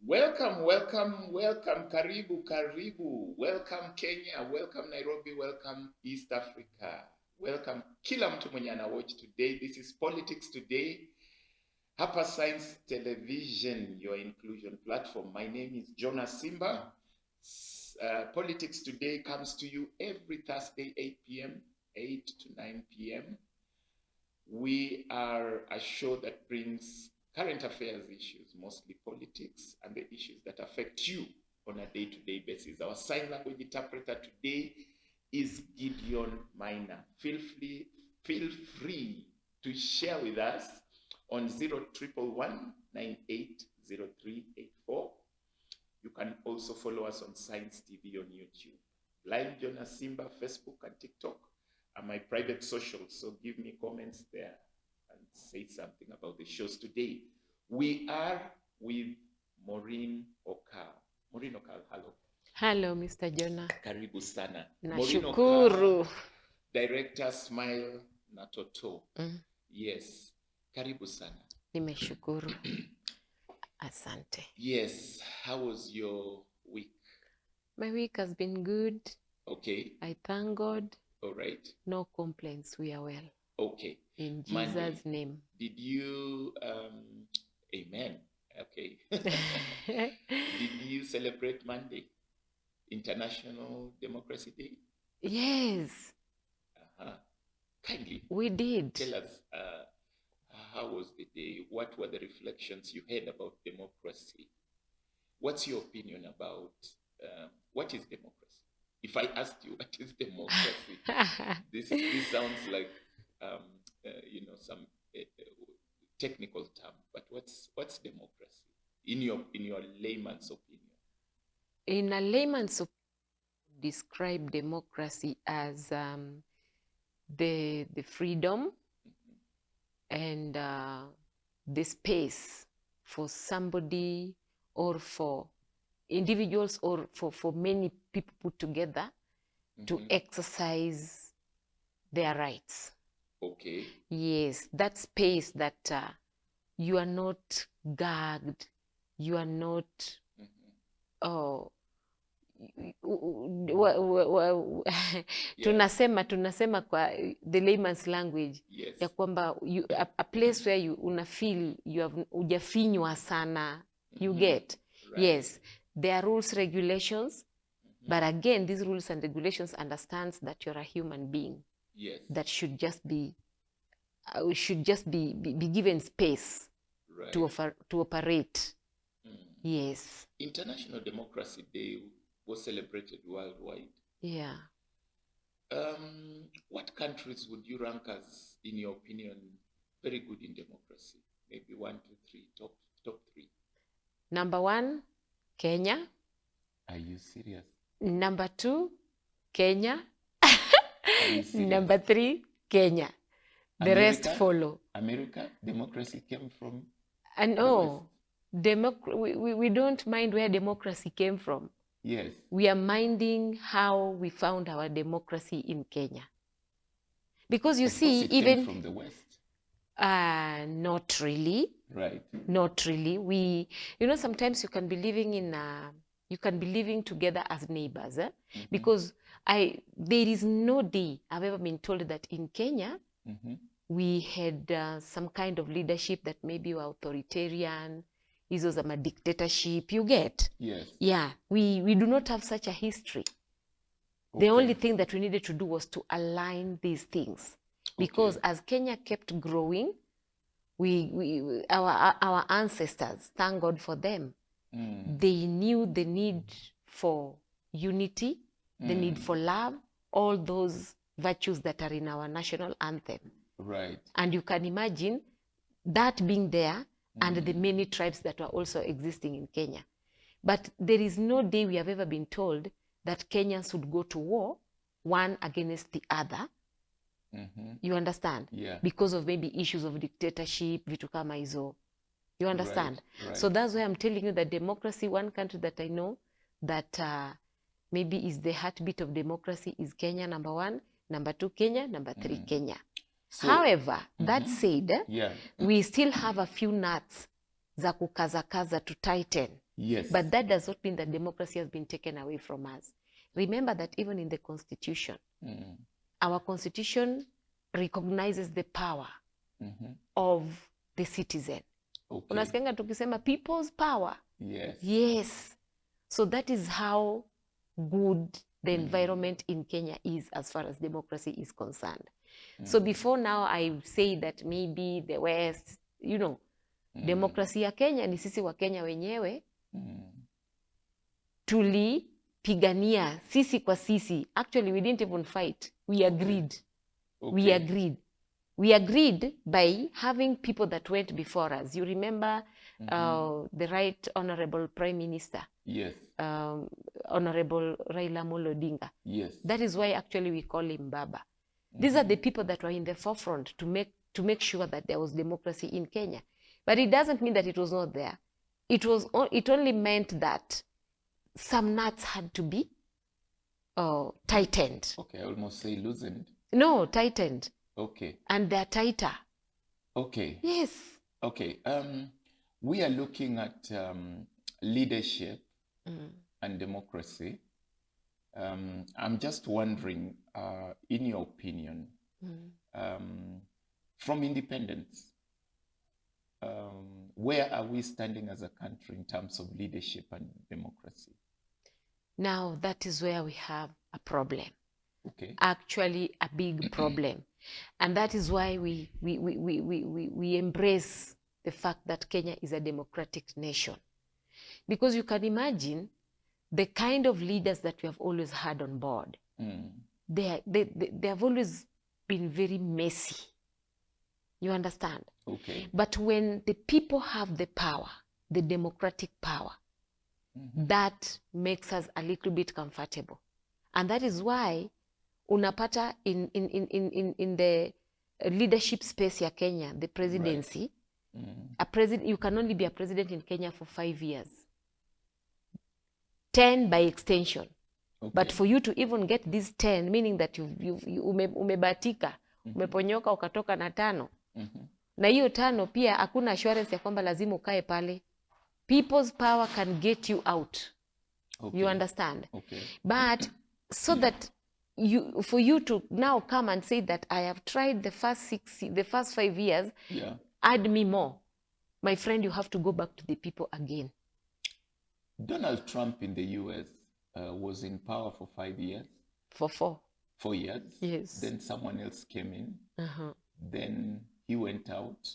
Welcome, karibu. Welcome Kenya, welcome Nairobi, welcome East Africa. Welcome kila mtu mwenye ana watch today. This is Politics Today. Hapa Science Television, your inclusion platform. My name is Jonas Simba. Politics Today comes to you every Thursday, 8 p.m., 8 to 9 p.m. We are a show that brings current affairs issues, mostly politics, and the issues that affect you on a day-to-day basis. Our sign language interpreter today is Gideon Minor. Feel free to share with us on 0111980384. You can also follow us on Science TV on YouTube. Live Jonas Simba, Facebook and TikTok are my private socials, so give me comments there and say something about the shows today. We are with Maureen Okal. Maureen Okal, hello. Hello, Mr. Jonah. Karibu sana. Nashukuru. Director Smile na Toto. Yes, karibu sana. Nimeshukuru. Asante. Yes, how was your week? My week has been good. Okay. I thank God. All right. No complaints. We are well. Okay. In Jesus' name. Did you, amen. Okay. Did you celebrate Monday, International Democracy Day? Yes. Kindly. We did. Tell us, how was the day? What were the reflections you had about democracy? What's your opinion about what is democracy? If I asked you what is democracy, this sounds like some technical term. But what's democracy in your layman's opinion? In a layman's opinion, describe democracy as the freedom and the space for somebody or for individuals or for many people put together to exercise their rights. Okay. Yes, that space that you are not gagged, you are not tunasema kwa the layman's language. Yes. Ya kwamba a place where you una feel you have ujafinywa sana. You get. Right. Yes, there are rules, regulations, but again these rules and regulations understands that you're a human being. Yes. That should just be given space, right, to operate. Yes. International Democracy Day was celebrated worldwide. Yeah. What countries would you rank as, in your opinion, very good in democracy? Maybe 1, 2, 3, top 3. Number 1, Kenya. Are you serious? Number 2, Kenya. Are you serious? Number 3, Kenya. The rest follow. America, democracy came from. And we don't mind where democracy came from. Yes. We are minding how we found our democracy in Kenya. Because you see, even came from the West. Not really. Right. Not really. Sometimes you can be living together as neighbors. Because there is no day I've ever been told that in Kenya we had some kind of leadership that maybe were authoritarian. Hizo za dictatorship, you get? Yes. Yeah, we do not have such a history. Okay. The only thing that we needed to do was to align these things. Because as Kenya kept growing, our ancestors, thank God for them, they knew the need for unity, the need for love, all those virtues that are in our national anthem. Right. And you can imagine that being there, and the many tribes that were also existing in Kenya. But there is no day we have ever been told that Kenyans would go to war, one against the other. You understand? Yeah. Because of maybe issues of dictatorship, vitu kama hizo. You understand? Right. So that's why I'm telling you that democracy, one country that I know that maybe is the heartbeat of democracy is Kenya, number 1. Number 2, Kenya. Number 3, Kenya. So, however, that said, we still have a few nuts za kukazakaza to tighten Yes. But that does not mean that democracy has been taken away from us. Remember that even in the Constitution, our Constitution recognizes the power of the citizen. Okay. Unasikianga tukisema people's power. Yes. Yes. So that is how good the environment in Kenya is as far as democracy is concerned. So before now, I say that maybe the West, you know, democracy ya Kenya ni sisi wa Kenya wenyewe tulipigania sisi kwa sisi. Actually, we didn't even fight. We agreed. Okay. We agreed. We agreed by having people that went before us. You remember the Right Honorable Prime Minister, Yes. Honorable Raila Amolo Odinga. Yes. That is why actually we call him Baba. These are the people that were in the forefront to make sure that there was democracy in Kenya. But it doesn't mean that it was not there. It only meant that some nuts had to be tightened. Okay, I almost say loosened. No, tightened. Okay. And they're tighter. Okay. Yes. Okay. We are looking at leadership and democracy. I'm just wondering, in your opinion, from independence, where are we standing as a country in terms of leadership and democracy? Now, that is where we have a problem. Okay. Actually, a big problem. And that is why we embrace the fact that Kenya is a democratic nation. Because you can imagine the kind of leaders that we have always had on board. They have always been very messy. You understand? Okay. But when the people have the power, the democratic power, that makes us a little bit comfortable. And that is why unapata in the leadership space ya Kenya, the presidency, you can only be a president in Kenya for 5 years. 10 by extension. Okay. But for you to even get these 10, meaning that umebatika, umeponyoka ukatoka na 5. Na hiyo 5 pia hakuna assurance ya kwamba lazima ukae pale. People's power can get you out. Okay. You understand? Okay. But so that for you to now come and say that I have tried the first 5 years, add me more. My friend, you have to go back to the people again. Donald Trump in the US was in power for 5 years. For 4. 4 years. Yes. Then someone else came in. Then he went out.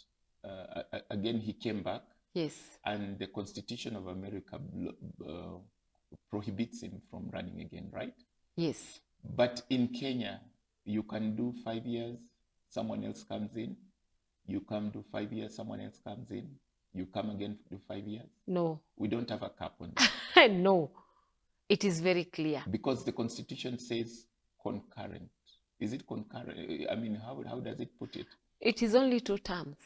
Again, he came back. Yes. And the Constitution of America prohibits him from running again, right? Yes. But in Kenya, you can do 5 years, someone else comes in. You come do 5 years, someone else comes in. You come again do 5 years. No. We don't have a cap on that. No. It is very clear. Because the Constitution says concurrent. Is it concurrent? I mean, how does it put it? It is only 2 terms.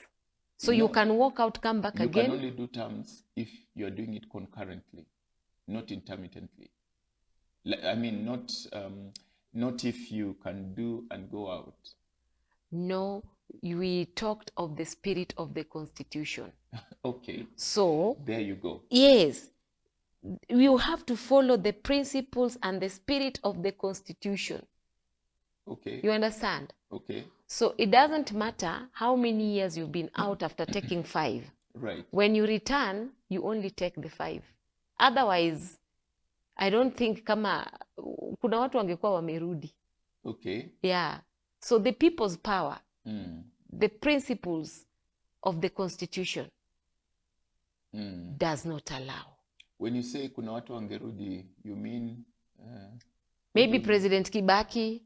So you can walk out, come back again. You can only do terms if you are doing it concurrently, not intermittently. I mean, not if you can do and go out. No, we talked of the spirit of the Constitution. Okay. So there you go. Yes. You have to follow the principles and the spirit of the Constitution. Okay. You understand? Okay. So it doesn't matter how many years you've been out after taking 5. Right. When you return, you only take the 5. Otherwise, I don't think kama kuna watu wangekuwa wamerudi. Okay. Yeah. So the people's power, the principles of the Constitution does not allow. When you say kuna watu wangerudi, you mean? Maybe President Kibaki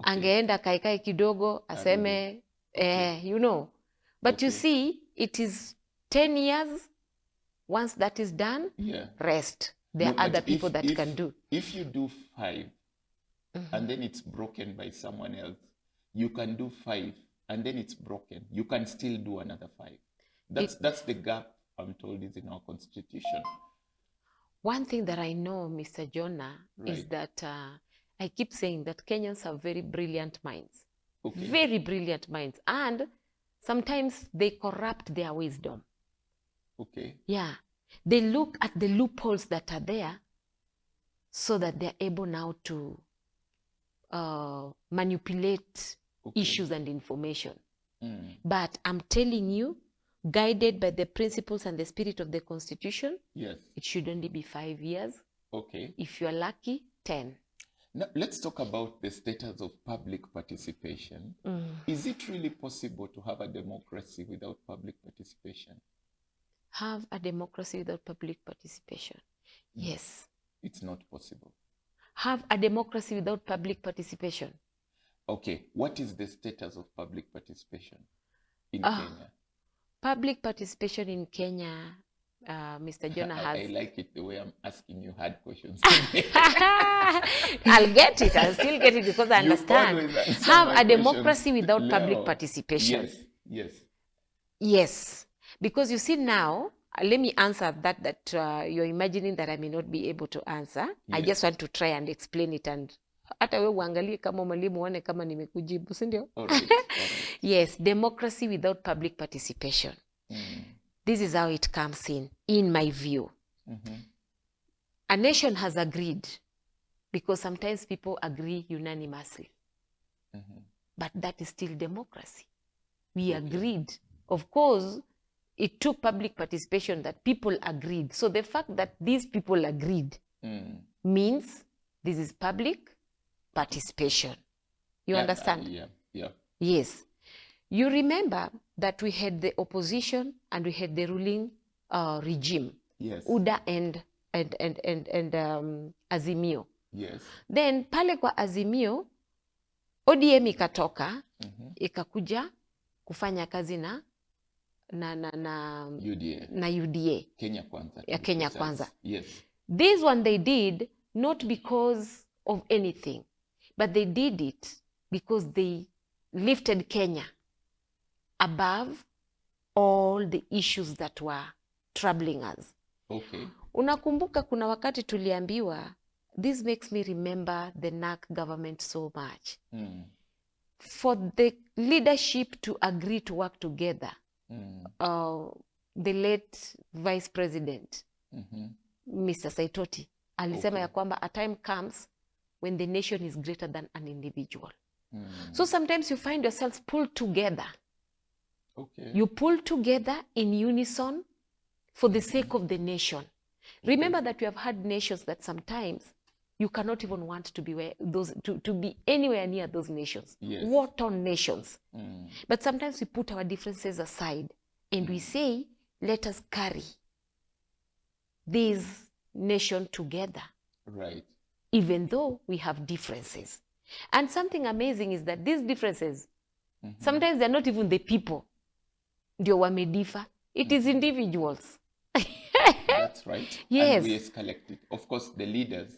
angeenda kaikai kidogo aseme, you know. But you see, it is 10 years. Once that is done, rest. There are other people that can do. If you do 5 and then it's broken by someone else, you can do 5 and then it's broken. You can still do another 5. That's the gap, I'm told, is in our Constitution. One thing that I know, Mr. Jonah, is that I keep saying that Kenyans have very brilliant minds. Okay. Very brilliant minds. And sometimes they corrupt their wisdom. Okay. Yeah. They look at the loopholes that are there so that they're able now to manipulate issues and information. But I'm telling you, guided by the principles and the spirit of the Constitution, Yes. it should only be 5 years. Okay. If you're lucky, 10. Now, let's talk about the status of public participation. Is it really possible to have a democracy without public participation? Have a democracy without public participation? Yes. It's not possible. Have a democracy without public participation? Okay. What is the status of public participation in Kenya? Public participation in Kenya, Mr. Jonah has... I like it the way I'm asking you hard questions. I'll get it. I'll still get it because I understand. Have a democracy without public participation? Yes, yes. Yes. Because you see now, let me answer that you're imagining that I may not be able to answer. Yes. I just want to try and explain it, and hata wewe uangalie kama mwalimu uone kama nimekujibu, si ndio? All right. Yes, democracy without public participation. This is how it comes in my view. A nation has agreed, because sometimes people agree unanimously. But that is still democracy. We agreed. Of course, it took public participation that people agreed. So the fact that these people agreed means this is public participation. You understand? Yeah. Yes. You remember that we had the opposition and we had the ruling regime. Yes. UDA and Azimio. Yes. Then pale kwa Azimio, ODM ikatoka, ikakuja kufanya kazi na UDA. Na UDA. Kenya Kwanza. Ya Kenya Kwanza. Yes. This one they did not because of anything, but they did it because they lifted Kenya above all the issues that were troubling us. Okay. Unakumbuka kuna wakati tuliambiwa, this makes me remember the NARC government so much. For the leadership to agree to work together, the late Vice President, Mr. Saitoti, alisema ya kwamba a time comes when the nation is greater than an individual. So sometimes you find yourselves pulled together. Okay. You pull together in unison for the sake of the nation. Remember that we have had nations that sometimes you cannot even want to be to be anywhere near those nations. Yes. War-torn nations. But sometimes we put our differences aside and we say, let us carry this nation together. Right. Even though we have differences. And something amazing is that these differences, sometimes they're not even the people. Ndio wamedifa. It is individuals. That's right. Yes. And we escalate it. Of course, the leaders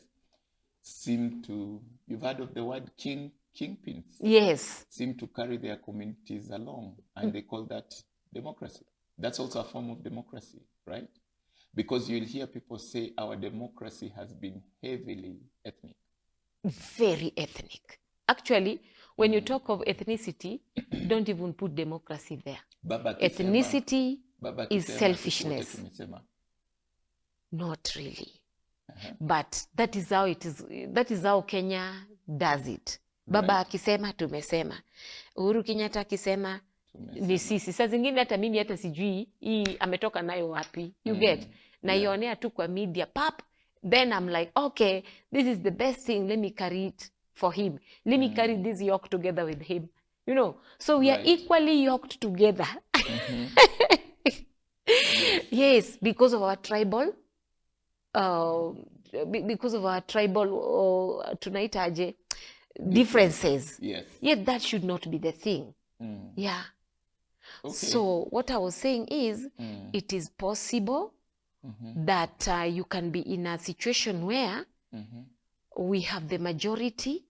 seem to, you've heard of the word kingpins. Yes. Seem to carry their communities along, and they call that democracy. That's also a form of democracy, right? Because you'll hear people say our democracy has been heavily ethnic. Very ethnic. Actually, when you talk of ethnicity, don't even put democracy there. Ethnicity is selfishness. Not really. But that is how it is. That is how Kenya does it. Baba akisema tumesema. Uhuru Kenyatta akisema ni sisi. Saa zingine hata mimi hata sijui hii ametoka nayo wapi. You get? Na ionea tu kwa media pap. Then I'm like, okay, this is the best thing. Let me carry it for him. Let me carry this yoke together with him. You know, so we are equally yoked together. Yes, because of our tribal, tunaitaje, differences. Yes. Yet that should not be the thing. Yeah. Okay. So what I was saying is, it is possible that you can be in a situation where we have the majority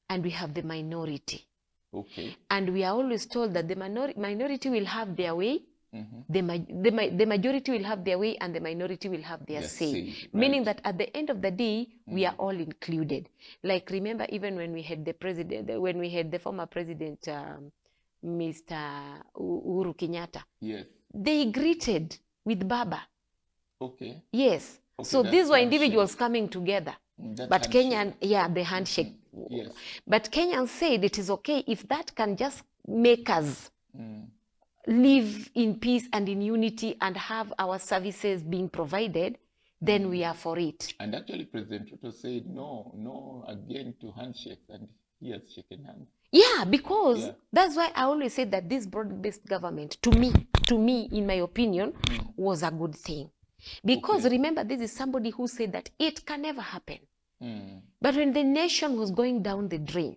and we have the minority. Okay. And we are always told that the minority will have their way, the majority will have their way, and the minority will have their say. Right. Meaning that at the end of the day, we are all included. Like, remember, even when we had the president, when we had the former president, Mr. Uhuru Kenyatta, yes, they greeted with Baba. Okay. Yes. Okay, So that's these were handshake. individuals coming together. That's But handshake. Kenyan, yeah, the handshake. Yes. But Kenyans said it is okay if that can just make us Mm. live in peace and in unity and have our services being provided, then we are for it. And actually, President Ruto said no again to handshakes, and he has shaken hands. Yeah, because Yeah. that's why I always say that this broad-based government, to me, in my opinion, was a good thing. Because Okay. remember, this is somebody who said that it can never happen. Mm. But when the nation was going down the drain,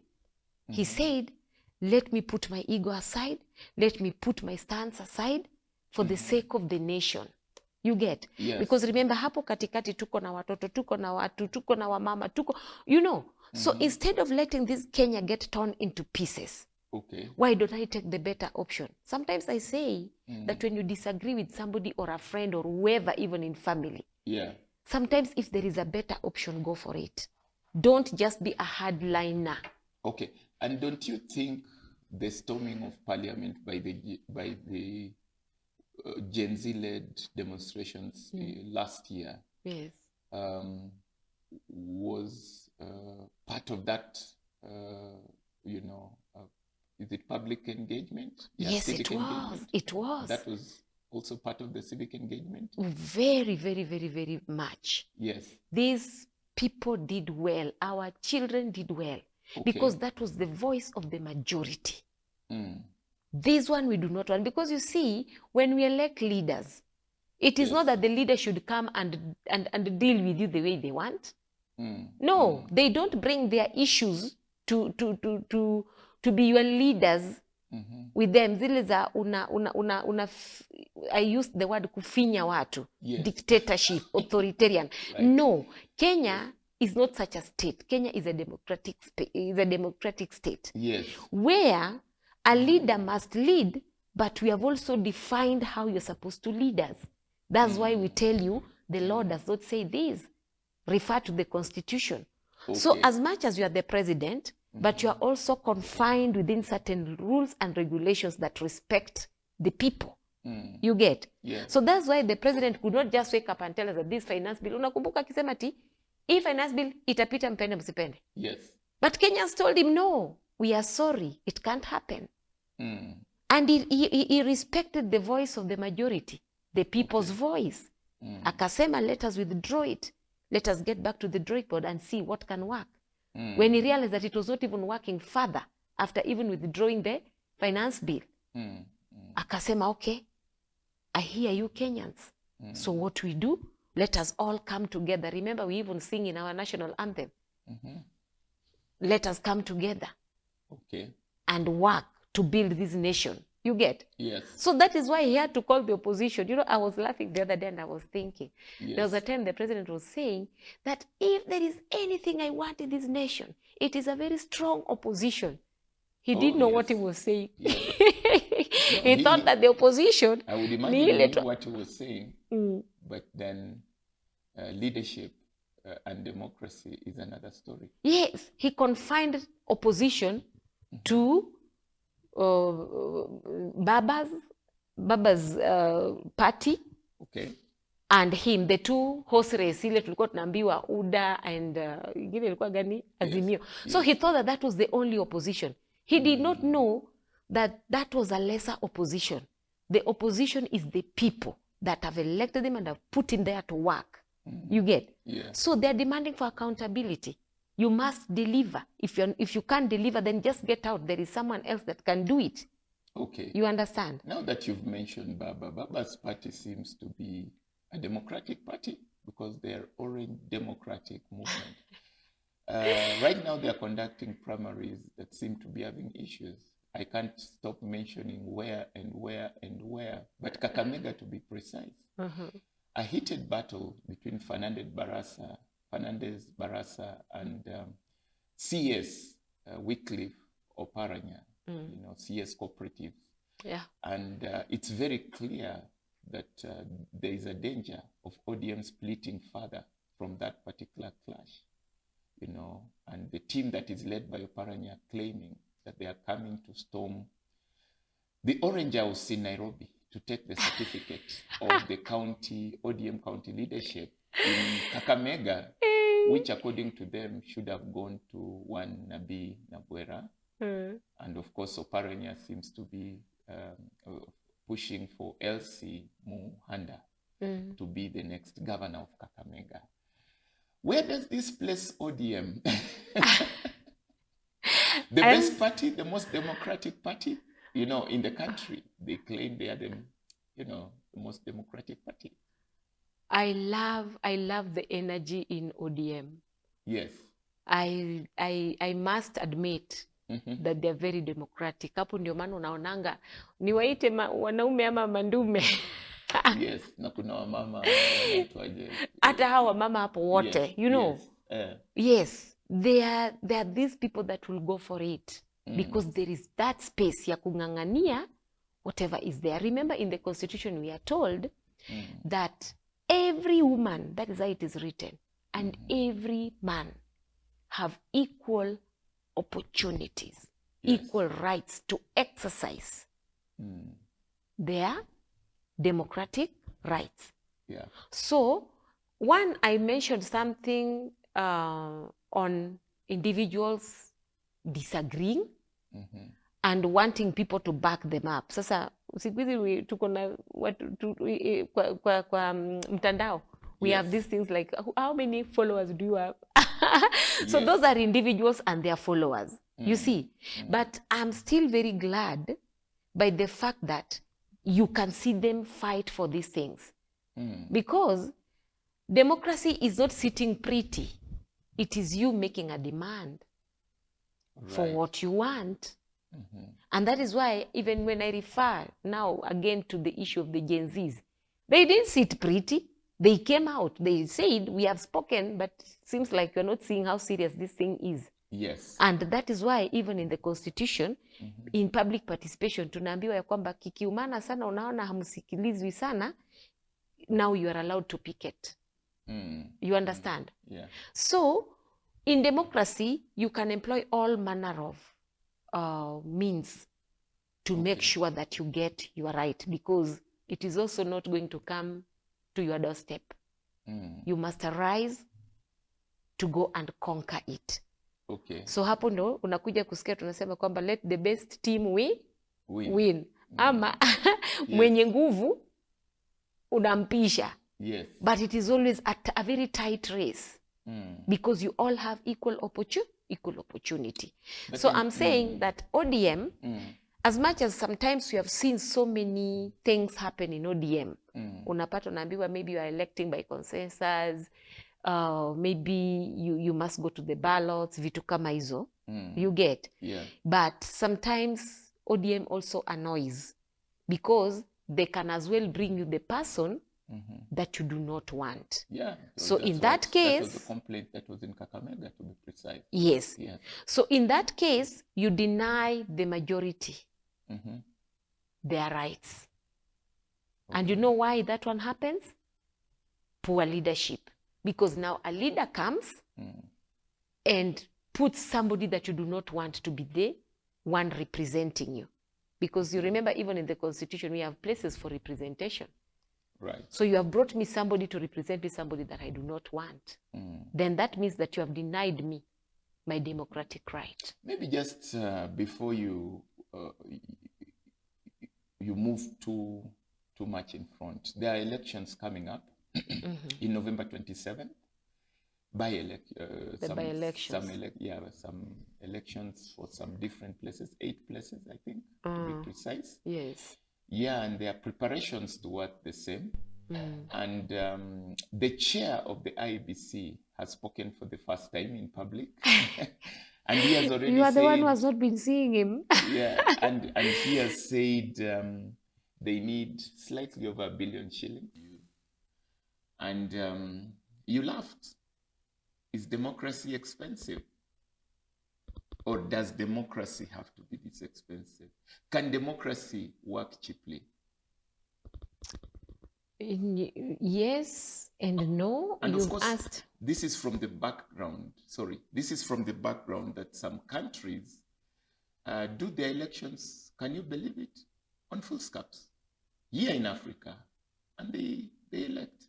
he said, let me put my ego aside, let me put my stance aside for the sake of the nation. You get? Yes. Because remember, hapo katikati tuko na watoto, tuko na watu, tuko na wamama, tuko, you know. So instead of letting this Kenya get torn into pieces, Okay. why don't I take the better option? Sometimes I say that when you disagree with somebody or a friend or whoever, even in family, Yeah. sometimes if there is a better option, go for it. Don't just be a hardliner. Okay. And don't you think the storming of parliament by the Gen Z-led demonstrations last year Yes. was part of that, is it public engagement? Yeah, Yes, civic it was. engagement. It was. That was also part of the civic engagement? Very, very, very, very much. Yes. These people did well. Our children did well. Okay. Because that was the voice of the majority. Mm. This one we do not want. Because you see, when we elect leaders, it is not that the leader should come and deal with you the way they want. No, they don't bring their issues to be your leaders with them. Zile za I used the word kufinya watu. Yes. Dictatorship, authoritarian. Right. No, Kenya is not such a state. Kenya is a democratic state. Yes. Where a leader must lead, but we have also defined how you're supposed to lead us. That's why we tell you the law does not say this. Refer to the Constitution. Okay. So as much as you are the president, but you are also confined within certain rules and regulations that respect the people. You get? Yeah. So that's why the president could not just wake up and tell us that this finance bill, unakumbuka akisema ati, hii finance bill itapita mpende msipende. Yes. But Kenyans told him, no, we are sorry, it can't happen. And he respected the voice of the majority, the people's voice. Akasema, let us withdraw it. Let us get back to the drawing board and see what can work. When he realized that it was not even working further, after even withdrawing the finance bill, akasema, okay, I hear you Kenyans. So what we do, let us all come together. Remember, we even sing in our national anthem. Let us come together. Okay. And work to build this nation. You get? Yes. So that is why he had to call the opposition. You know, I was laughing the other day and I was thinking. Yes. There was a time the president was saying that if there is anything I want in this nation, it is a very strong opposition. He didn't know what he was saying. Yes. He thought that the opposition... I would imagine he knew what he was saying. But then leadership and democracy is another story. Yes. He confined opposition to Baba's party. Okay. And him, the two horse race, ile tulikuwa tunaambiwa UDA and ingine ilikuwa gani? Azimio. Yes. So he thought that that was the only opposition. He did not know that that was a lesser opposition. The opposition is the people that have elected him and have put him there to work. You get? Yeah. So they're demanding for accountability. You must deliver. If you can't deliver, then just get out. There is someone else that can do it. Okay. You understand? Now that you've mentioned Baba, Baba's party seems to be a democratic party because they're Orange Democratic Movement. Right now they're conducting primaries that seem to be having issues. I can't stop mentioning where and where and where, but Kakamega to be precise. A heated battle between Fernandez Barasa and CS Wycliffe Oparanya, CS Cooperative. Yeah. And it's very clear that there is a danger of ODM splitting further from that particular clash, and the team that is led by Oparanya claiming that they are coming to storm the Orange House in Nairobi to take the certificate of the county, ODM county leadership in Kakamega, which according to them should have gone to one Nabi Nabwera. And of course, Oparanya seems to be pushing for Elsie Muhanda to be the next governor of Kakamega. Where does this place ODM? The best party, the most democratic party, you know, in the country. They claim they are the, you know, the most democratic party. I love the energy in ODM. Yes. I must admit that they're very democratic. Hapo ndio maana unaonanga niwaite wanaume ama mandume. Yes, na kuna wamama wanaitwaje? Hata hawa mama hapo wote, yes, you know. Yes. Yes, they are these people that will go for it because there is that space ya kungangania whatever is there. Remember in the constitution we are told that every woman, that is how it is written, and every man have equal opportunities, equal rights to exercise their democratic rights. Yeah. So, one, I mentioned something on individuals disagreeing and wanting people to back them up. Sasa, siku hizi tuko na watu kwa mtandao. We have these things like, how many followers do you have? So those are individuals and their followers, you see. But I'm still very glad by the fact that you can see them fight for these things. Because democracy is not sitting pretty. It is you making a demand for what you want. And that is why even when I refer now again to the issue of the Gen Zs, they didn't sit pretty. They came out. They said, we have spoken, but it seems like you're not seeing how serious this thing is. Yes. And that is why even in the constitution, in public participation, tunaambiwa ya kwamba kikiumana sana, unaona hamsikilizwi sana, now you are allowed to picket. You understand? Yeah. So, in democracy, you can employ all manner of means to make sure that you get your right, because it is also not going to come to your doorstep. You must arise to go and conquer it. Okay. So hapo ndo unakuja kusikia tunasema kwamba let the best team win. Ama mwenye nguvu unampisha. Yes. But it is always a very tight race because you all have equal opportunity. But so I'm saying that ODM, as much as sometimes you have seen so many things happen in ODM, unapata unaambiwa maybe you are electing by consensus, maybe you must go to the ballots, vitu kama hizo, you get. Yeah. But sometimes ODM also annoys because they can as well bring you the person that you do not want. Yeah. So in that case, that was the complaint that was in Kakamega, to be precise. Yes. Yeah. So in that case, you deny the majority their rights. And you know why that one happens? Poor leadership. Because now a leader comes and puts somebody that you do not want to be the one representing you. Because you remember, even in the Constitution, we have places for representation. Right. So you have brought me somebody to represent me, somebody that I do not want. Then that means that you have denied me my democratic right. Maybe just before you move too much in front, there are elections coming up in November 27th. Some elections for some different places, 8 places, I think, to be precise. Yes. Yeah, and their preparations to work the same. And the chair of the IEBC has spoken for the first time in public. And he has already You are the one who has not been seeing him. Yeah, and he has said they need slightly over 1 billion shillings. And you laughed. Is democracy expensive? Or does democracy have to be this expensive? Can democracy work cheaply? Yes and no. And You've of course, asked. this is from the background. This is from the background that some countries do their elections, can you believe it, on full scabs? here in Africa, and they elect.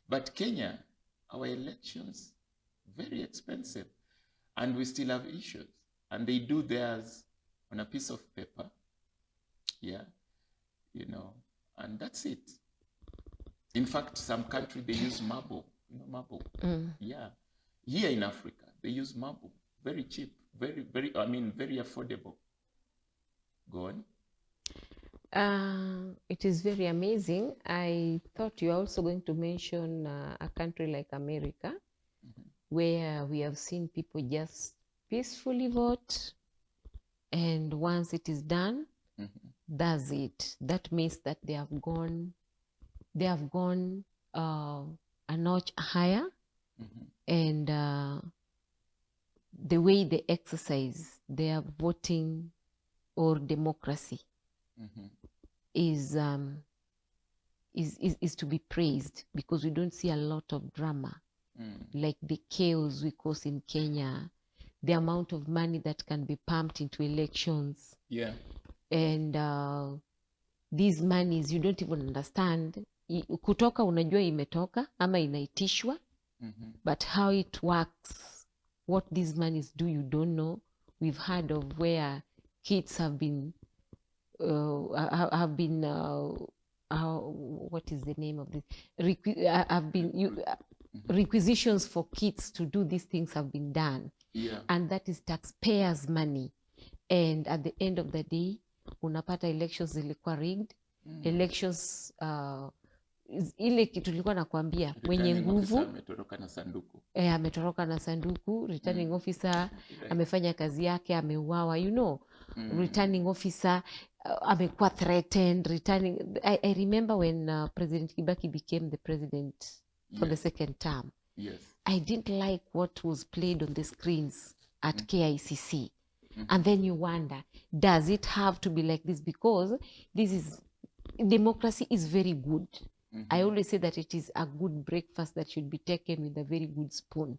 But Kenya, our elections, very expensive, and we still have issues. And they do theirs on a piece of paper, yeah, you know, and that's it. In fact, some country, they use marble, you know, marble, yeah. Here in Africa, they use marble, very cheap, very, very affordable. Go on. It is very amazing. I thought you were also going to mention a country like America, where we have seen people just peacefully vote, and once it is done, that's it. That means that they have gone a notch higher, and the way they exercise their voting or democracy is to be praised, because we don't see a lot of drama, like the chaos we cause in Kenya, the amount of money that can be pumped into elections, and these monies you don't even understand. Kutoka unajua imetoka ama inaitishwa, but how it works, what these monies do, you don't know. We've heard of where kids have been what is the name of this? Requisitions for kids to do these things have been done, and that is taxpayers' money. And at the end of the day, unapata elections zilikuwa rigged. Elections ile kitu tulikuwa nakwambia, mwenye nguvu ametoroka na sanduku, returning officer amefanya kazi yake, ameuawa, you know. Returning officer amekuwa threatened, I remember when President Kibaki became the president for the second term. I didn't like what was played on the screens at KICC. And then you wonder, does it have to be like this? Because democracy is very good. I always say that it is a good breakfast that should be taken with a very good spoon,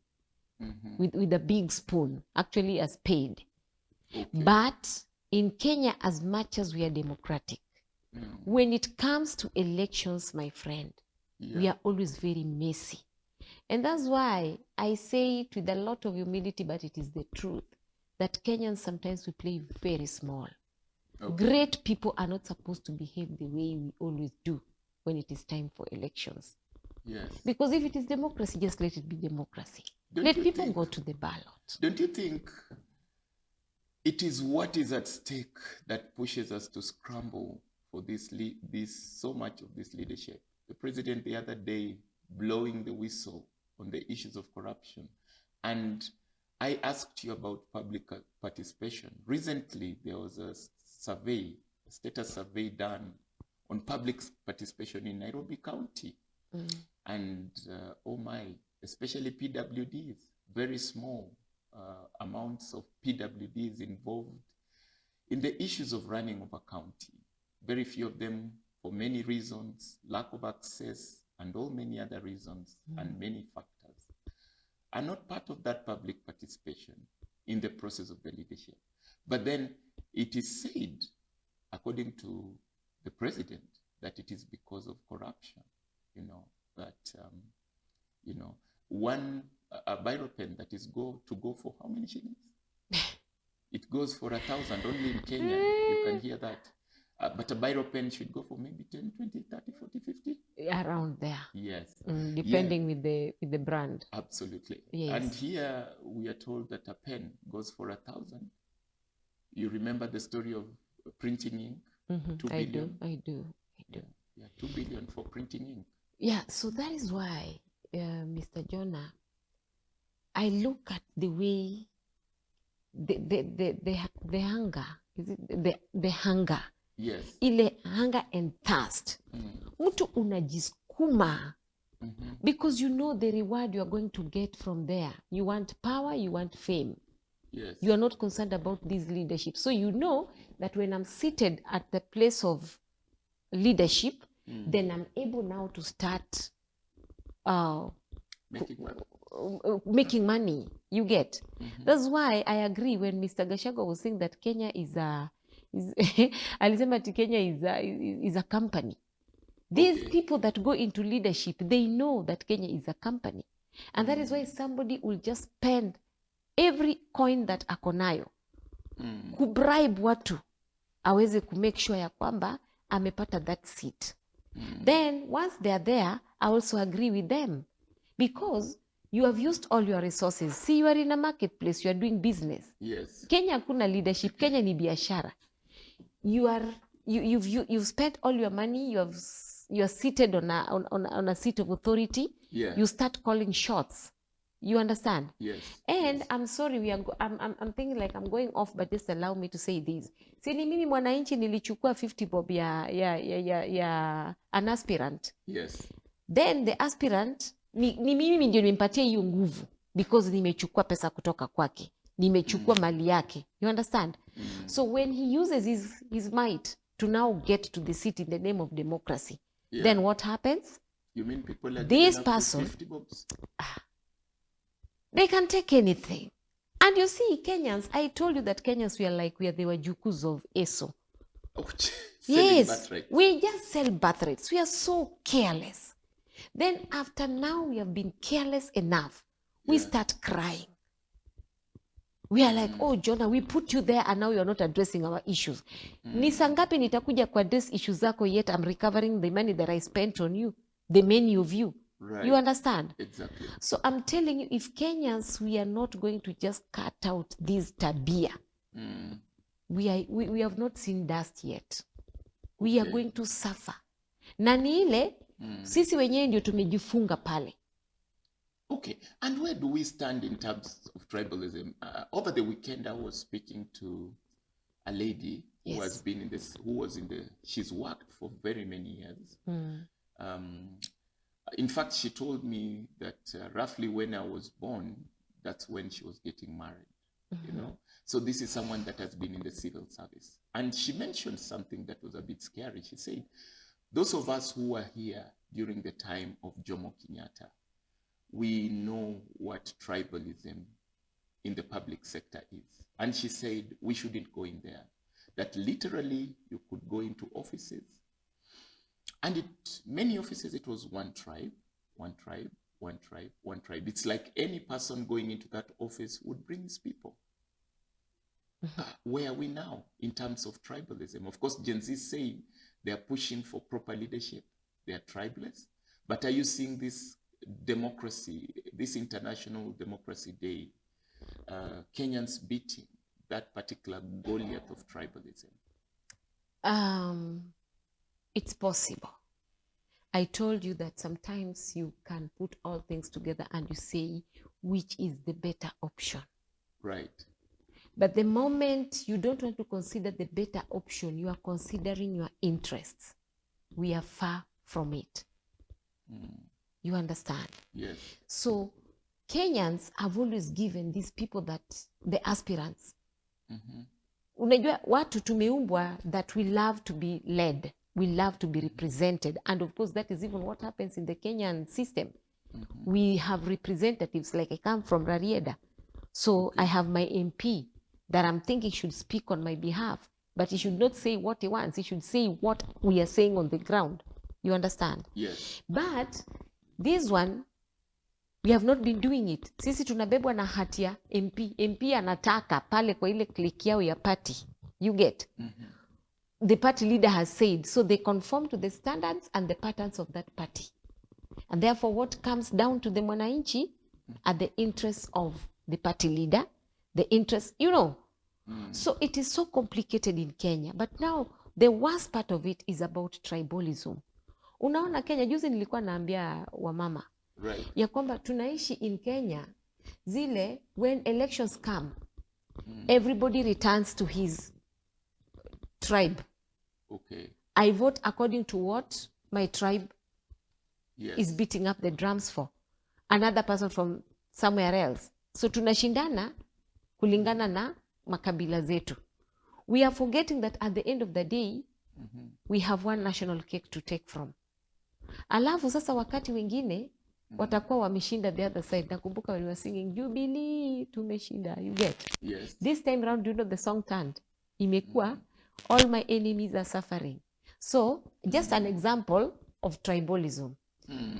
with a big spoon, actually a spade. But in Kenya, as much as we are democratic, when it comes to elections, my friend, we are always very messy. And that's why I say it with a lot of humility, but it is the truth, that Kenyans sometimes we play very small. Great people are not supposed to behave the way we always do when it is time for elections. Because if it is democracy, just let it be democracy. Let people go to the ballot. Don't you think it is what is at stake that pushes us to scramble for so much of this leadership? The president the other day blowing the whistle on the issues of corruption. And I asked you about public participation. Recently, there was a status survey done on public participation in Nairobi County. And oh my, especially PWDs, very small amounts of PWDs involved in the issues of running of a county. Very few of them, for many reasons, lack of access and all many other reasons and many factors, are not part of that public participation in the process of the leadership. But then it is said, according to the president, that it is because of corruption, you know, that, you know, a biro pen that is go for how many shillings? It goes for 1,000 only in Kenya. You can hear that. But a biro pen should go for maybe 10, 20, 30, 40, 50? Around there. Yes. Depending with the brand. Absolutely. Yes. And here we are told that a pen goes for 1,000. You remember the story of printing ink? 2 billion? I do. Yeah, 2 billion for printing ink. Yeah, so that is why, Mr. Jonah, I look at the way the hunger, is it the hunger? Yes. Ile hunger and thirst. Mtu unajiskuma because you know the reward you are going to get from there. You want power, you want fame. Yes. You are not concerned about this leadership. So you know that when I'm seated at the place of leadership, then I'm able now to start making money. You get? That's why I agree when Mr. Gachagua was saying that Kenya alisema ati Kenya is a company. These Okay. people that go into leadership, they know that Kenya is a company. And that is why somebody will just spend every coin that ako nayo kubribe watu aweze kumake sure ya kwamba amepata that seat. Then once they are there, I also agree with them, because you have used all your resources. See, you are in a marketplace, you are doing business. Yes. Kenya hakuna leadership, Kenya ni biashara. You've spent all your money, you are seated on a seat of authority. Yeah. You start calling shots. You understand? Yes. And I'm sorry, I'm thinking like I'm going off, but just allow me to say this. Sini mimi mwananchi nilichukua 50 bob ya an aspirant. Yes. Then the aspirant ni mimi ndio nimempatia hiyo nguvu, because nimechukua pesa kutoka kwake, nimechukua mali yake. You understand? So when he uses his might to now get to the seat in the name of democracy, then what happens? You mean people are This giving up person, 50 bobs? they can take anything. And you see, Kenyans, I told you that Kenyans we are the Wajukus of ESO. Oh, Yes, birthright. we just sell birthrights. We are so careless. Then after now we have been careless enough, we start crying. We are like, oh Jonah, we put you there and now you are not addressing our issues. Ni saa ngapi nitakuja kuaddress issues zako, yet I'm recovering the money that I spent on you, the menu of you. Right. You understand? Exactly. So I'm telling you, if Kenyans, we are not going to just cut out this tabia, we have not seen dust yet. We are going to suffer. Na ni ile, sisi wenyewe ndio tumejifunga pale. Okay, and where do we stand in terms of tribalism? Over the weekend, I was speaking to a lady who has been in this, she's worked for very many years. In fact, she told me that roughly when I was born, that's when she was getting married, you know? So this is someone that has been in the civil service. And she mentioned something that was a bit scary. She said, those of us who were here during the time of Jomo Kenyatta, we know what tribalism in the public sector is. And she said, we shouldn't go in there. That literally you could go into offices, and many offices, it was one tribe, one tribe, one tribe, one tribe. It's like any person going into that office would bring his people. Where are we now in terms of tribalism? Of course, Gen Z is saying they are pushing for proper leadership. They are tribeless. But are you seeing this democracy, this International Democracy Day, Kenyans beating that particular Goliath of tribalism? It's possible. I told you that sometimes you can put all things together and you say which is the better option. Right. But the moment you don't want to consider the better option, you are considering your interests. We are far from it. You understand? Yes. So Kenyans have always given these people that, the aspirants. Unajua watu tumeumbwa that we love to be led. We love to be represented. And of course, that is even what happens in the Kenyan system. We have representatives, like I come from Rarieda. So I have my MP that I'm thinking should speak on my behalf. But he should not say what he wants. He should say what we are saying on the ground. You understand? Yes. But this one, we have not been doing it. Sisi tunabebwa na hati ya MP. MP anataka pale kwa ile click yao ya party. You get? The party leader has said. So they conform to the standards and the patterns of that party. And therefore what comes down to the mwananchi are the interests of the party leader, the interests, you know. So it is so complicated in Kenya. But now the worst part of it is about tribalism. Unaona Kenya, juzi nilikuwa naambia wamama ya kwamba tunaishi in Kenya zile when elections come, everybody returns to his tribe. Okay. I vote according to what my tribe is beating up the drums for. Another person from somewhere else. So tunashindana kulingana na makabila zetu. We are forgetting that at the end of the day, we have one national cake to take from. Alafu sasa wakati wengine watakuwa wameshinda the other side. Nakumbuka when we were singing Jubilee tumeshinda, you get? Yes. This time round, do you know the song turned? Imekuwa all my enemies are suffering. So just an example of tribalism.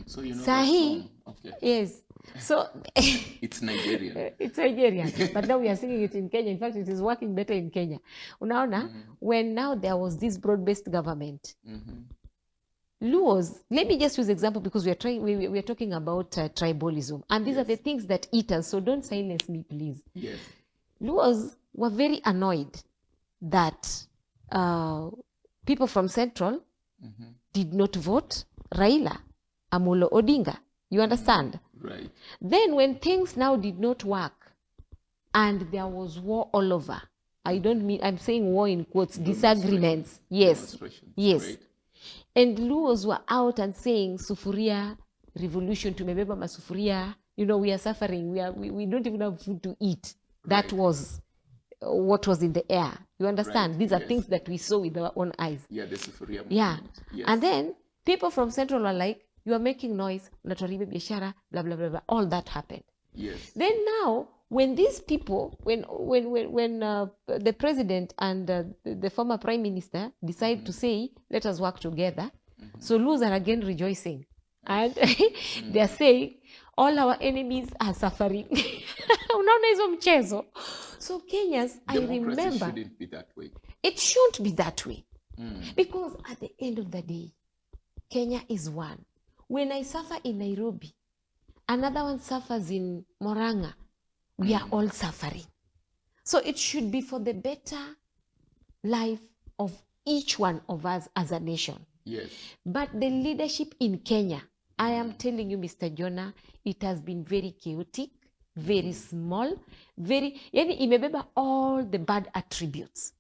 So you know that Sahi, song. Okay. yes. So It's Nigerian. it's Nigerian, but now we are singing it in Kenya. In fact, it is working better in Kenya. Unaona, when now there was this broad-based government, Luos, let me just use example because we are talking about tribalism, and these are the things that eat us. So don't silence me, please. Yes. Luos were very annoyed that people from Central did not vote Raila Amolo Odinga. You understand? Right. Then when things now did not work and there was war all over, I'm saying war in quotes, disagreements. Yes. Yes. Right. And Luos were out and saying, Sufuria revolution, tumebeba masufuria, you know, we are suffering, we don't even have food to eat. That was what was in the air. You understand? Right. These are things that we saw with our own eyes. Yeah, the Sufuria movement. Yeah. Yes. And then people from Central were like, you are making noise, natuaribe biashara, blah, blah, blah, blah. All that happened. Yes. Then now, when these people, when the president and the former prime minister decide to say, let us work together, so Luos are again rejoicing. And they are saying, all our enemies are suffering. Unaona hizo mchezo. So Kenyans, I remember. Democracy shouldn't be that way. It shouldn't be that way. Because at the end of the day, Kenya is one. When I suffer in Nairobi, another one suffers in Moranga. We are all suffering. So it should be for the better life of each one of us as a nation. Yes. But the leadership in Kenya, I am telling you, Mr. Jonah, it has been very chaotic, very small, yani imebeba all the bad attributes.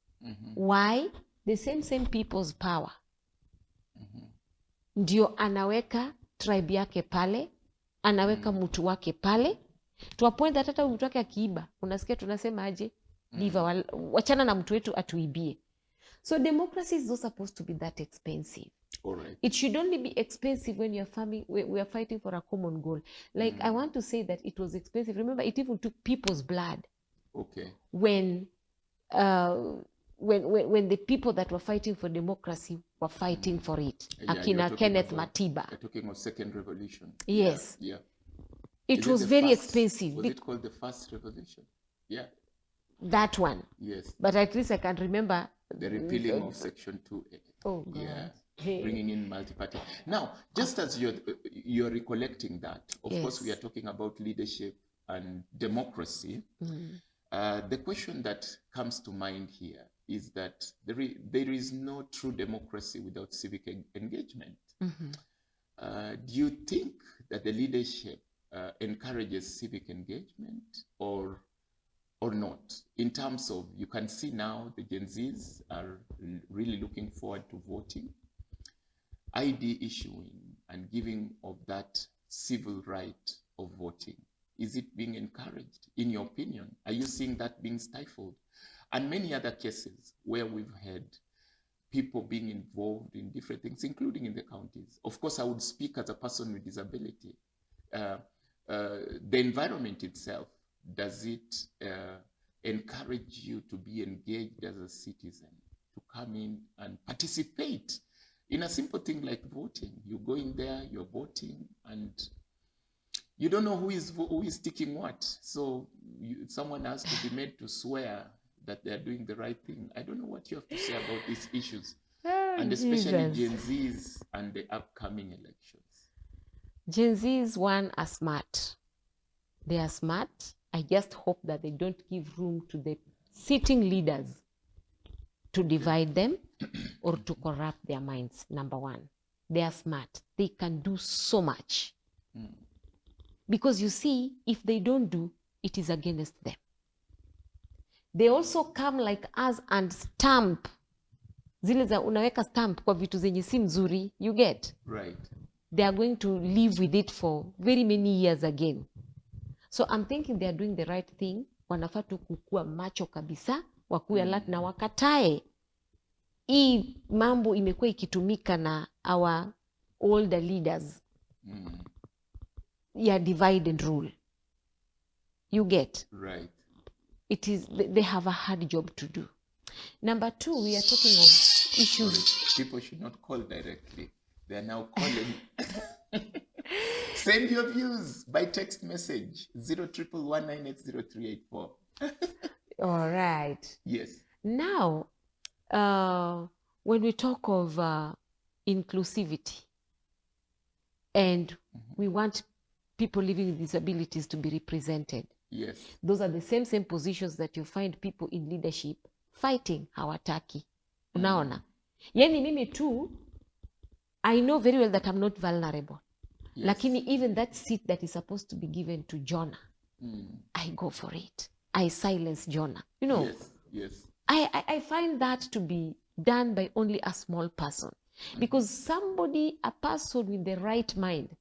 Why? The same people's power. Ndio anaweka tribe yake pale, anaweka mtu wake pale, to a point that hata mtu wake akiiba, unasikia tunasema aje, diva, wachana na mtu wetu atuibie. So democracy is not supposed to be that expensive. All right. It should only be expensive when we are fighting for a common goal. Like I want to say that it was expensive. Remember, it even took people's blood. Okay. When the people that were fighting for democracy were fighting for it. Akina Kenneth Matiba. You're talking of second revolution. Yes. Yeah. It was very expensive. Was it called the first revolution? Yeah. That one. Yes. But at least I can remember. The repealing of Section 2A. Oh, God. Yeah. Hey. Bringing in multi-party. Now, just as you're recollecting that, of course, we are talking about leadership and democracy. The question that comes to mind here is that there is no true democracy without civic engagement. Do you think that the leadership encourages civic engagement or not? In terms of, you can see now the Gen Zs are really looking forward to voting, ID issuing and giving of that civil right of voting. Is it being encouraged, in your opinion? Are you seeing that being stifled? And many other cases where we've had people being involved in different things, including in the counties. Of course, I would speak as a person with disability. The environment itself, does it encourage you to be engaged as a citizen, to come in and participate in a simple thing like voting? You go in there, you're voting, and you don't know who is sticking what. So someone has to be made to swear that they're doing the right thing. I don't know what you have to say about these issues, and especially Gen Zs and the upcoming elections. Gen Zs, one, are smart. They are smart. I just hope that they don't give room to the sitting leaders to divide them or to corrupt their minds, number one. They are smart. They can do so much. Because you see, if they don't do, it is against them. They also come like us and stamp. Zile za unaweka stamp kwa vitu zenye si mzuri, you get? Right. They are going to live with it for very many years again. So I'm thinking they are doing the right thing. Wanafaa tu kukua macho kabisa, wakuwe alert na wakatae. Hii mambo imekuwa ikitumika na our older leaders. Yeah, divide and rule. You get? Right. It is, they have a hard job to do. Number two, we are talking of issues. People should not call directly. They are now calling. Send your views by text message 01119803884. All right. Yes. Now, when we talk of inclusivity, and we want people living with disabilities to be represented. Yes. Those are the same positions that you find people in leadership fighting hawataki. Unaona? Yani mimi too, I know very well that I'm not vulnerable. Yes. Lakini even that seat that is supposed to be given to Jonah, I go for it. I silence Jonah. You know? Yes. Yes. I find that to be done by only a small person. Because somebody, a person with the right mind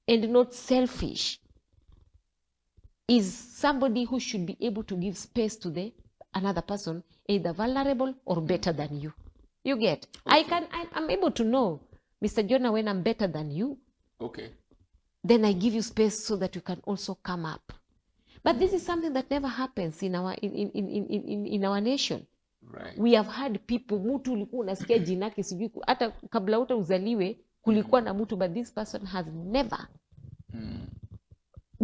and not selfish, is somebody who should be able to give space to another person, either vulnerable or better than you. You get? Okay. I'm able to know, Mr. Jonah, when I'm better than you. Okay. Then I give you space so that you can also come up. But this is something that never happens in our nation. Right. We have had people, mtu ulikuwa unasikia jinake sijui hata kabla uta uzaliwe kulikuwa na mtu, but this person has never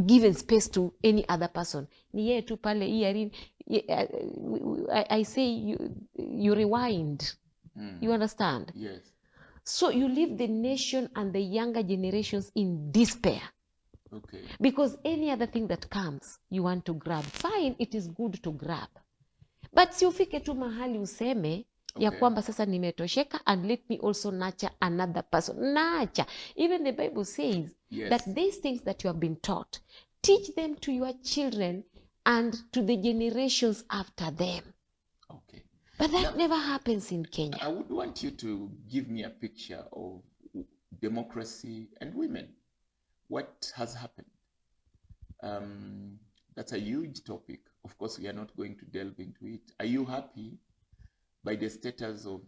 given space to any other person. Ni yeye tu pale I say you rewind. You understand? Yes. So you leave the nation and the younger generations in despair. Okay. Because any other thing that comes, you want to grab. Fine, it is good to grab. But si ufike tu mahali useme ya kwamba sasa nimetosheka and let me also nurture another person. Nurture. Even the Bible says that these things that you have been taught, teach them to your children and to the generations after them. Okay. But that never happens in Kenya. I would want you to give me a picture of democracy and women. What has happened? That's a huge topic. Of course, we are not going to delve into it. Are you happy by the status of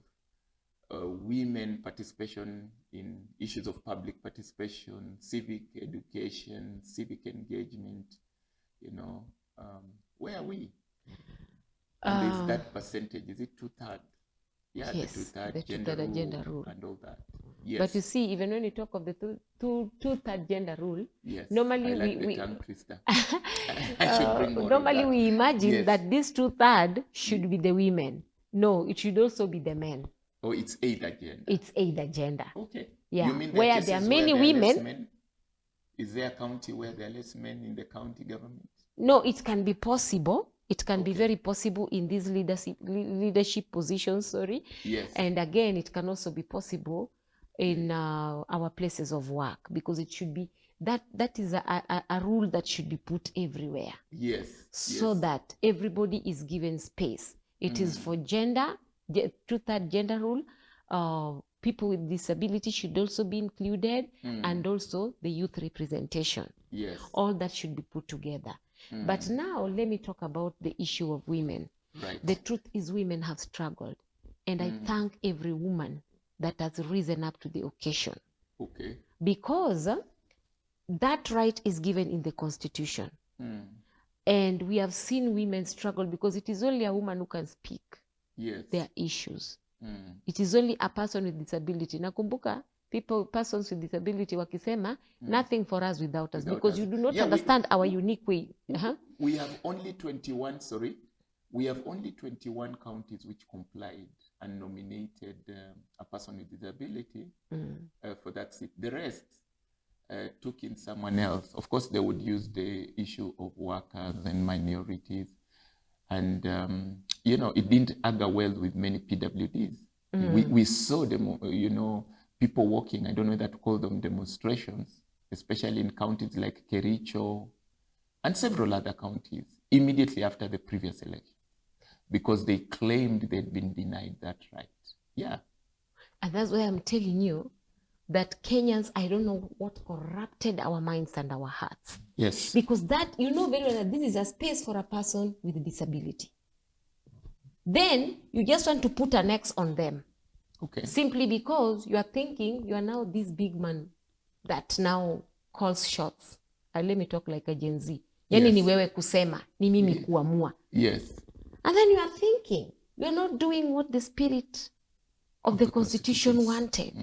women participation in issues of public participation, civic education, civic engagement? You know, where are we? And is that percentage, is it 2/3? Yeah, yes, the 2/3 gender rule and all that. Yes. But you see, even when you talk of the 2/3 gender rule, yes, normally I like we tongue twister. I should bring more normally we imagine that this 2/3 should be the women. No, it should also be the men. Oh, it's either gender. It's either gender. Okay. Yeah. You mean where there are many women. Is there a county where there are less men in the county government? No, it can be possible. It can be very possible in these leadership positions, sorry. Yes. And again, it can also be possible in our places of work, because it should be, that is a rule that should be put everywhere. Yes. So that everybody is given space. It is for gender, 2/3 gender rule. People with disability should also be included, and also the youth representation. Yes. All that should be put together. But now let me talk about the issue of women. Right. The truth is, women have struggled, and I thank every woman that has risen up to the occasion. Okay. Because that right is given in the Constitution. And we have seen women struggle, because it is only a woman who can speak their issues. It is only a person with disability. Nakumbuka persons with disability wakisema, nothing for us without us, because you do not understand our unique way. We have only 21, we have only 21 counties which complied and nominated a person with disability for that seat. The rest took in someone else. Of course, they would use the issue of workers and minorities. And, you know, it didn't augur well with many PWDs. We saw them, you know, people walking, I don't know whether to call them demonstrations, especially in counties like Kericho and several other counties, immediately after the previous election, because they claimed they'd been denied that right. Yeah. And that's why I'm telling you that Kenyans, I don't know what corrupted our minds and our hearts. Yes. Because that, you know very well that this is a space for a person with a disability. Then you just want to put an X on them. Okay. Simply because you are thinking you are now this big man that now calls shots. And let me talk like a Gen Z. Yani ni wewe kusema, ni mimi kuamua. Yes. And then you are thinking, you are not doing what the spirit of the Constitution wanted.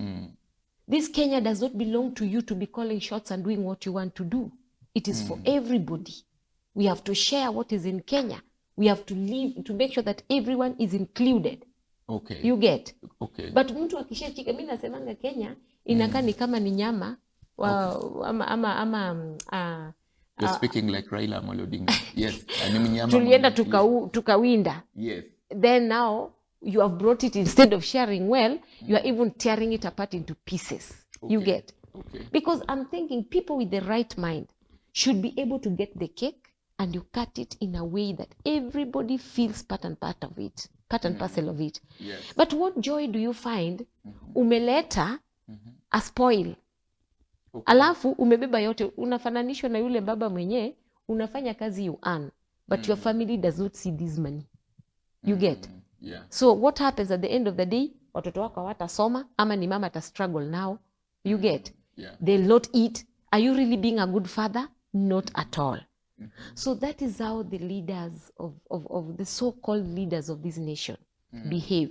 This Kenya does not belong to you to be calling shots and doing what you want to do. It is for everybody. We have to share what is in Kenya. We have to live to make sure that everyone is included. Okay. You get? Okay. But mtu akishachika, mimi nasemanga Kenya inakaa ni kama ni nyama You're speaking like Raila Amolo Odinga. Yes. Tulienda tukawinda. Yes. Then now you have brought it, instead of sharing well, you are even tearing it apart into pieces. Okay. You get? Okay. Because I'm thinking people with the right mind should be able to get the cake and you cut it in a way that everybody feels part and parcel of it. Yes. But what joy do you find? Umeleta a spoil. Okay. Alafu umebeba yote, unafananishwa na yule baba mwenye unafanya kazi you earn, but your family does not see this money. You get? Yeah. So what happens at the end of the day? Watoto wako hawatasoma ama ni mama ata struggle now. You get? Yeah. They'll not eat. Are you really being a good father? Not at all. So that is how the leaders of the so-called leaders of this nation behave.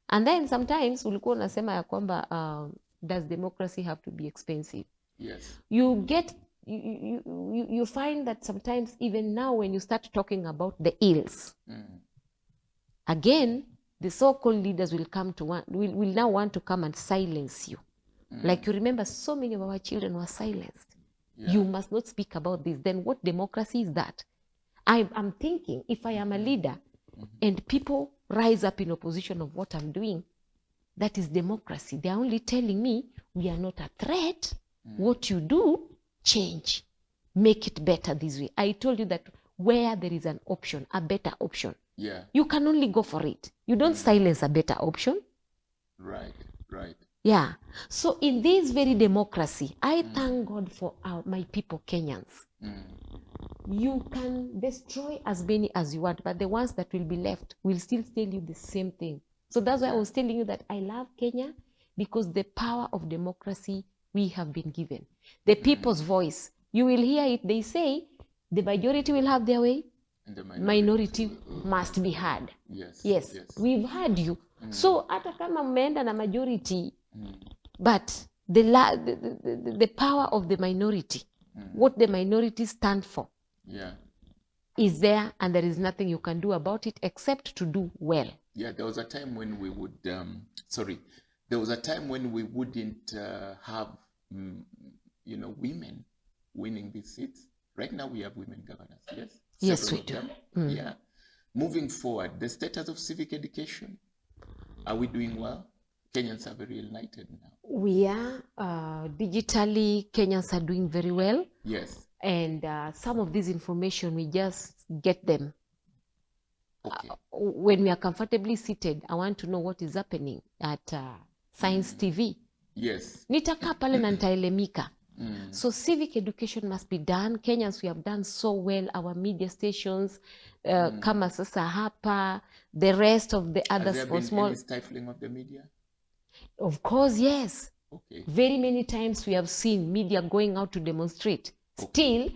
And then sometimes ulikuwa unasema ya kwamba does democracy have to be expensive? Yes. You find that sometimes even now when you start talking about the ills, again the so-called leaders will now want to come and silence you. Like you remember, so many of our children were silenced. Yeah. You must not speak about this. Then what democracy is that? I'm thinking, if I am a leader and people rise up in opposition of what I'm doing, that is democracy. They're only telling me we are not a threat. What you do, change. Make it better this way. I told you that where there is an option, a better option, you can only go for it. You don't silence a better option. Right, right. Yeah. So in this very democracy, I thank God for my people, Kenyans. You can destroy as many as you want, but the ones that will be left will still tell you the same thing. So that's why I was telling you that I love Kenya, because the power of democracy we have been given. The people's voice, you will hear it. They say the majority will have their way, and the minority must be heard. Yes. Yes. We've heard you. So hata kama mmeenda na majority, but the power of the minority, what the minority stand for, is there, and there is nothing you can do about it except to do well. Yeah, there was a time when we would, there was a time when we wouldn't have, women winning these seats. Right now we have women governors, yes? Yes, we do. Yeah. Moving forward, the status of civic education, are we doing well? Kenyans are very united now. We are. Digitally, Kenyans are doing very well. Yes. And some of this information, we just get them. Okay. When we are comfortably seated, I want to know what is happening at Science TV. Yes. Nitakaa pale na nitaelemika. So civic education must be done. Kenyans, we have done so well. Our media stations, kama sasa hapa, the rest of the other small. Any stifling of the media? Of course, yes. Okay. Very many times we have seen media going out to demonstrate. Okay.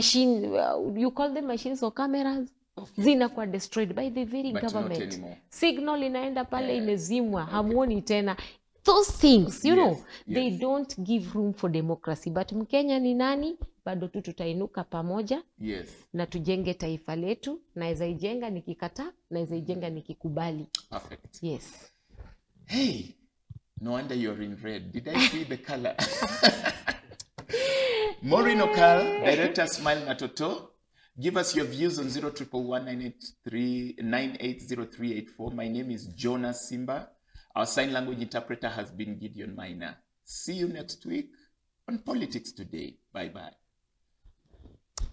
Still, you call them machines or cameras? Okay. Zinakuwa destroyed by the very government. Signal inaenda pale imezimwa, hamuoni tena. Those things, you know, they don't give room for democracy. But Mkenya ni nani? Bado tu tutainuka pamoja. Yes. Na tujenge taifa letu. Naeza ijenga nikikataa, naeza ijenga nikikubali. Perfect. Yes. Hey, no wonder you're in red. Did I see the color? Maureen Okal, Director Smile Natoto. Give us your views on 0111980384. My name is Jonas Simba. Our sign language interpreter has been Gideon Minor. See you next week on Politics Today. Bye-bye.